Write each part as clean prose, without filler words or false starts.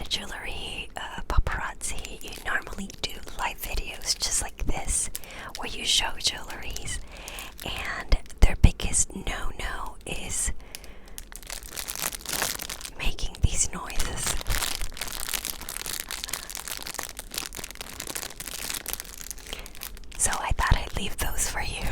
jewelry paparazzi, you normally do live videos just like this where you show jewelries, and their biggest no-no is making these noises. So I thought I'd leave those for you.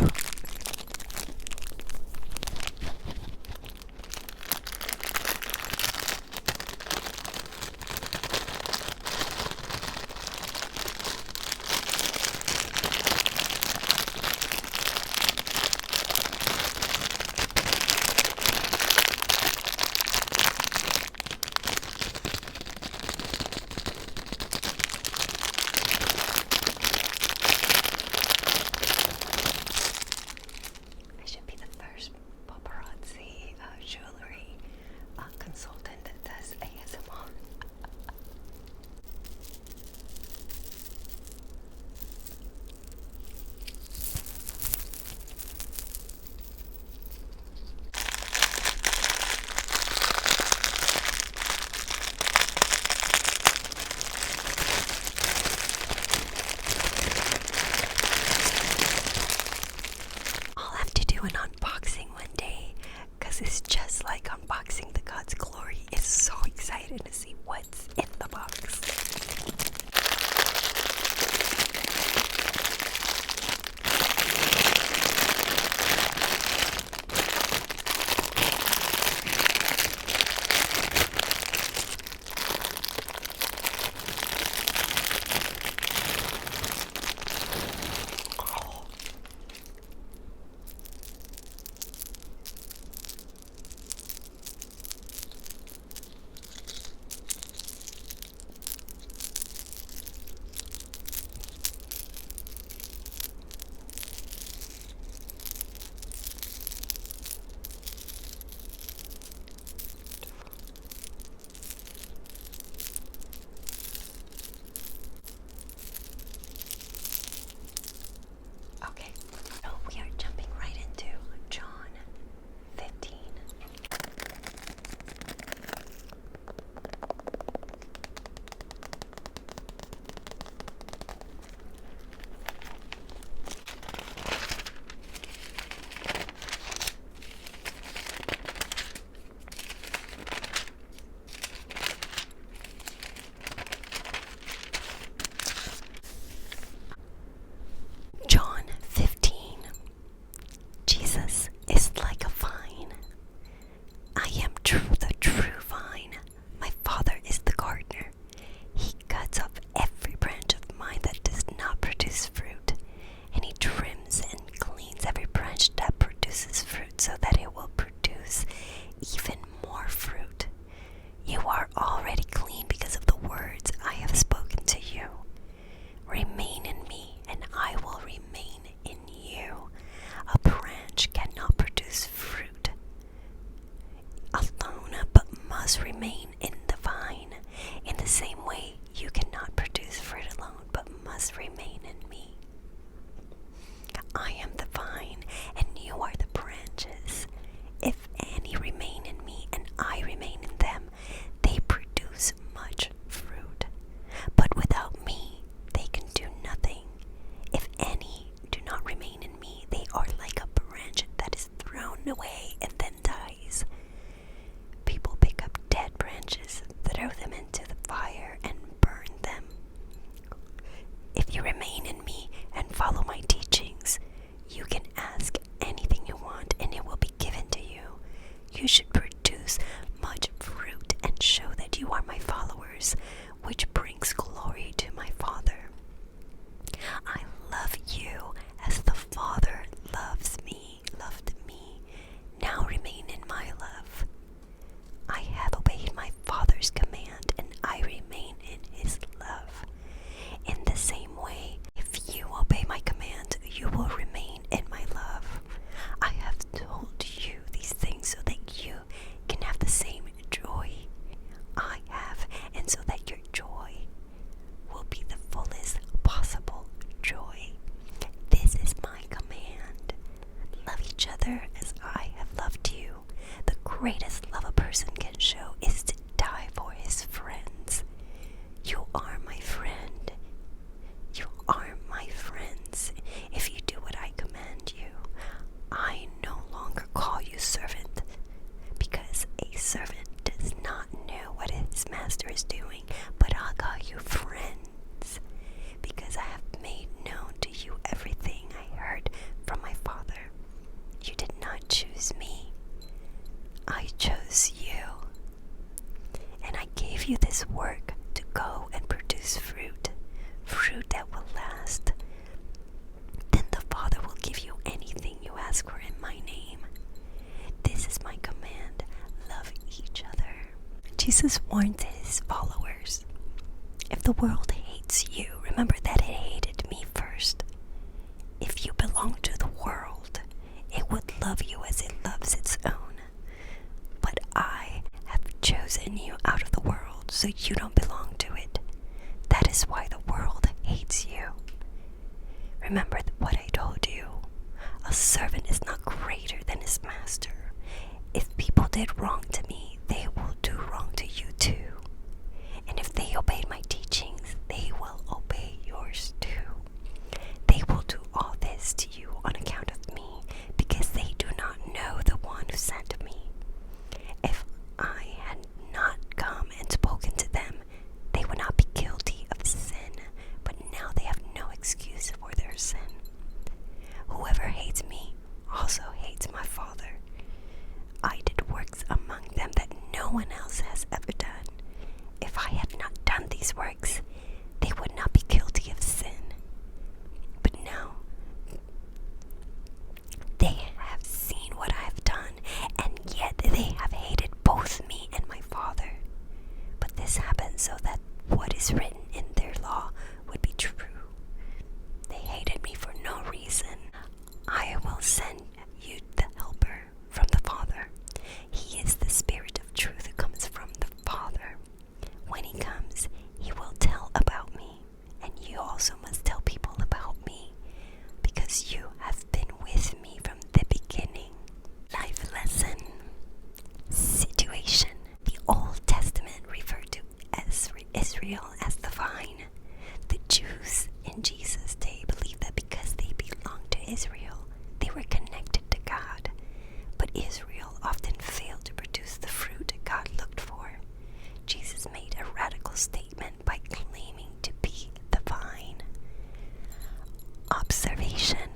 I should be the first paparazzi jewelry consultant that does ASMR. I'll have to do an unboxing one day, because it's just like unboxing the God's glory. It's so excited to see what's in the box. Okay, so we are jumping right into John 15. John 15. Jesus is like a vine. I am the true vine. My Father is the gardener. He cuts off every branch of mine that does not produce fruit, and he trims and cleans every branch that produces fruit so that it will produce even more fruit. You are already clean because of the words I have spoken to you. Remain in me, and I will remain in you. A branch cannot produce fruit alone, but must remain in the vine. In the same way, you cannot produce fruit alone, but must remain in me. I am the vine, and you are the branches. If any remain in me, and I remain in them, they produce much fruit. But without me, they can do nothing. If any do not remain in me, they are like a branch that is thrown away and then dies. People pick up dead branches, throw them into the fire, and burn them. If you remain in me and follow my teachings, you can ask anything you want, and it will be given to you. You should produce much fruit and show that you are my followers, which brings glory to my Father. I love you as the Father loved me. Now remain in my love. I have obeyed my Father's command, and I remain in his love. In the same way, if you obey my command, you will remain in my love. I have told you these things so that you can have the same joy I have, and so that your joy will be the fullest possible joy. This is my command. Love each other as I have loved you. The greatest love a person can show is to die for his friends. servant does not know what his master is doing, but I'll call you friends, because I have made known to you everything I heard from my Father. You did not choose me. I chose you. And I gave you this work to go and produce fruit that will last. Then the Father will give you anything you ask for in my name. This is my command: love each other. Jesus warned his followers, if the world hates you, remember that it hated me first. If you belong to the world, it would love you as it loves its own. But I have chosen you out of the world, so you don't belong to it. That is why the world hates you. Remember what I told you. A servant is not greater than his master. If people did wrong to me, they will do wrong to you too. And if they obeyed my teachings, they will obey yours too. They will do all this to you on account of me, because they do not know the one who sent me. If I had not come and spoken to them, they would not be guilty of sin, but now they have no excuse for their sin. Whoever hates me also hates my Father. I did works among them that no one else has ever done. If I had not done these works, they would not be guilty of sin. But now they have seen what I have done, and yet they have hated both me and my Father. But this happened so that what is written in their law would be true. They hated me for no reason. I will send you the Helper from the Father. He is the Spirit of truth who comes from the Father. When he comes, he will tell about me, and you also must tell people about me, because you have been with me from the beginning. Life lesson. Situation. The Old Testament referred to Israel as the vine. The Jews in Jesus' day believed that because they belonged to Israel, they were connected to God. But Israel often failed to produce the fruit God looked for. Jesus made a radical statement by claiming to be the vine. Observation.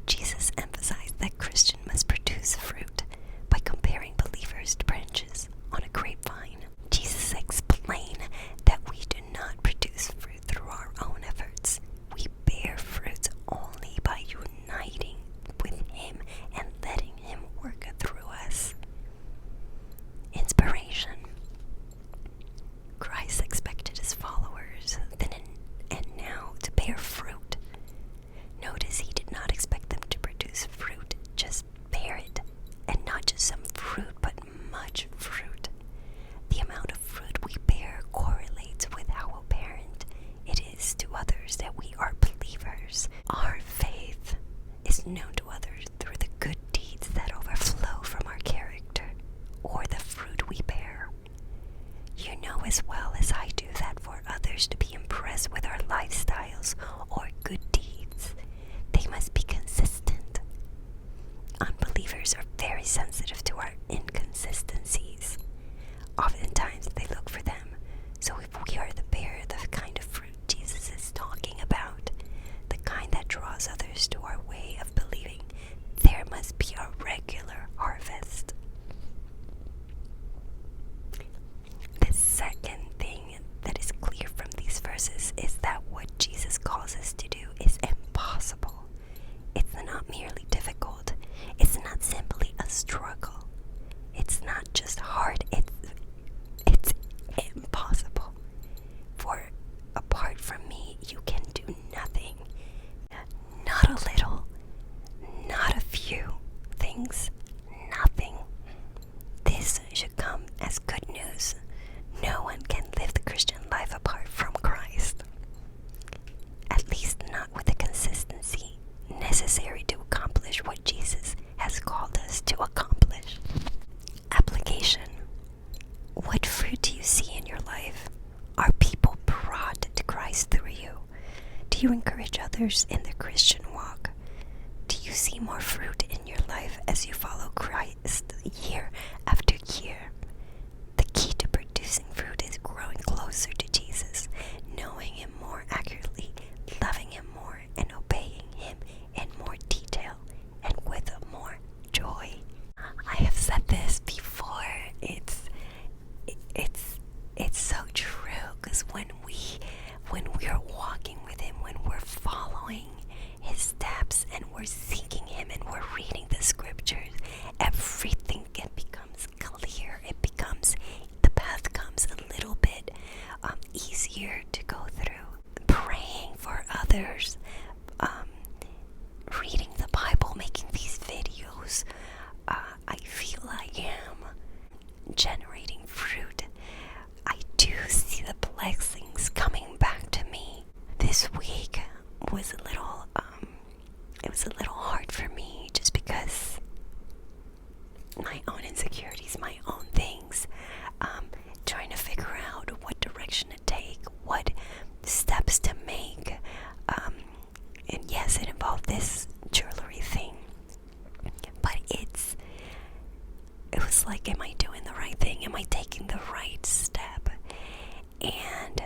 Jesus emphasized that Christians must produce fruit by comparing believers to branches on a grapevine. Jesus explained that we do not produce fruit through our own efforts. We bear fruit only by uniting with Him and letting Him work through us. Inspiration. Christ expected his followers then and now to bear fruit. Notice he did not expect them to produce fruit, just bear it, and not just some fruit, but much fruit. The amount of fruit we bear correlates with how apparent it is to others that we are believers. Our faith is known to others through the good deeds that overflow from our character or the fruit we bear. You know as well as I do that for others to be impressed with our lifestyles or good deeds, they must be consistent. Unbelievers are very sensitive to our inconsistencies. Oftentimes they look for them. So if we are the bearer of the kind of fruit Jesus is talking about, the kind that draws others to our way of believing, there must be a regular harvest. The second thing that is clear from these verses is that what Jesus calls us to do is impossible. It's not merely difficult. It's not simply a struggle. It's not just hard. It's impossible. For apart from me, you can do nothing. Not a little. Not a few things. Nothing. This should come as good news. No one can live the Christian life apart from Christ. At least not with the consistency necessary to accomplish what Jesus has called us to accomplish. Application. What fruit do you see in your life? Are people brought to Christ through you? Do you encourage others in their Christian walk? Do you see more fruit in your life as you follow Christ year after generating fruit. I do see the blessings coming back to me. This week was a little, hard for me just because my own insecurities, my own things, trying to figure out what direction to take, what steps to make, and yes, it involved this jewelry thing, but it was like, am I doing the right thing? Am I taking the right step? And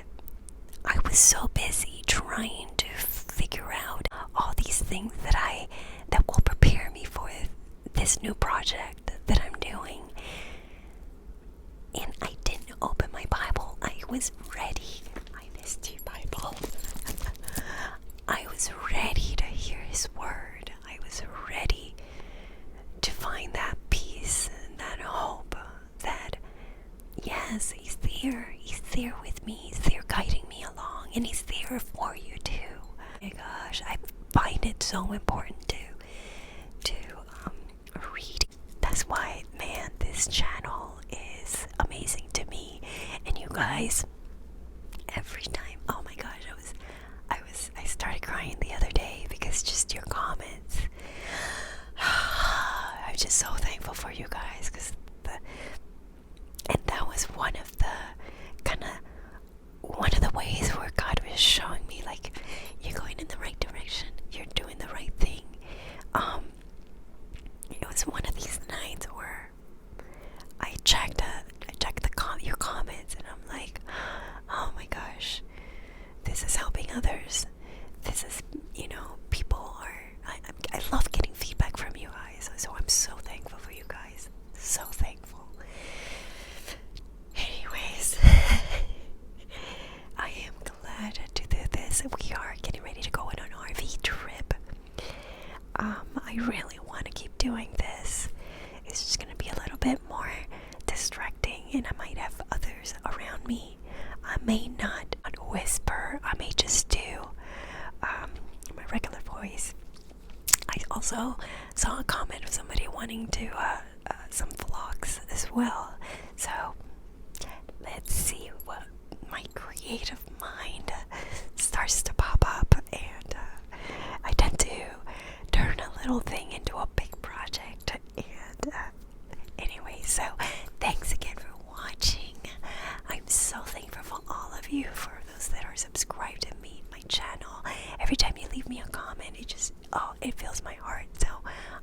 I was so busy trying to figure out all these things that will prepare me for this new project that I'm doing. And I didn't open my Bible. I was ready. I missed you, Bible. I was ready to hear His word. I was ready to find that peace and that hope that, yes, He's there. He's there with me. He's there guiding me along. And He's there for you too. Oh my gosh, I find it so important to read. That's why, man, this channel is amazing to me. And you guys, every time, oh my gosh, I started crying the other day because just your comments. I'm just so thankful for you guys, and that was one of the ways where God was showing me, like, you're going in the right direction, you're doing the right thing. It was one of these nights where I checked your comments, and I'm like, oh my gosh, this is helping others. This is, people are. I love getting feedback from you guys, so I'm so thankful for you guys. So thankful. Anyways, I am glad to do this. We are getting ready to go on an RV trip. I really want to keep doing this. It's just going to be a little bit more distracting, and I might have others around me. I may not whisper. I may just do my regular voice. I also saw a comment of somebody wanting to some vlogs as well. So let's see what my creative mind starts to pop up, and I tend to turn a little thing into a big project. And anyway, so thanks again for watching. I'm so thankful for all of you, for those that are subscribed to my channel. Every time you leave me a comment, it fills my heart. So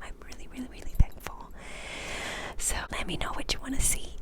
I'm really, really, really thankful. So let me know what you want to see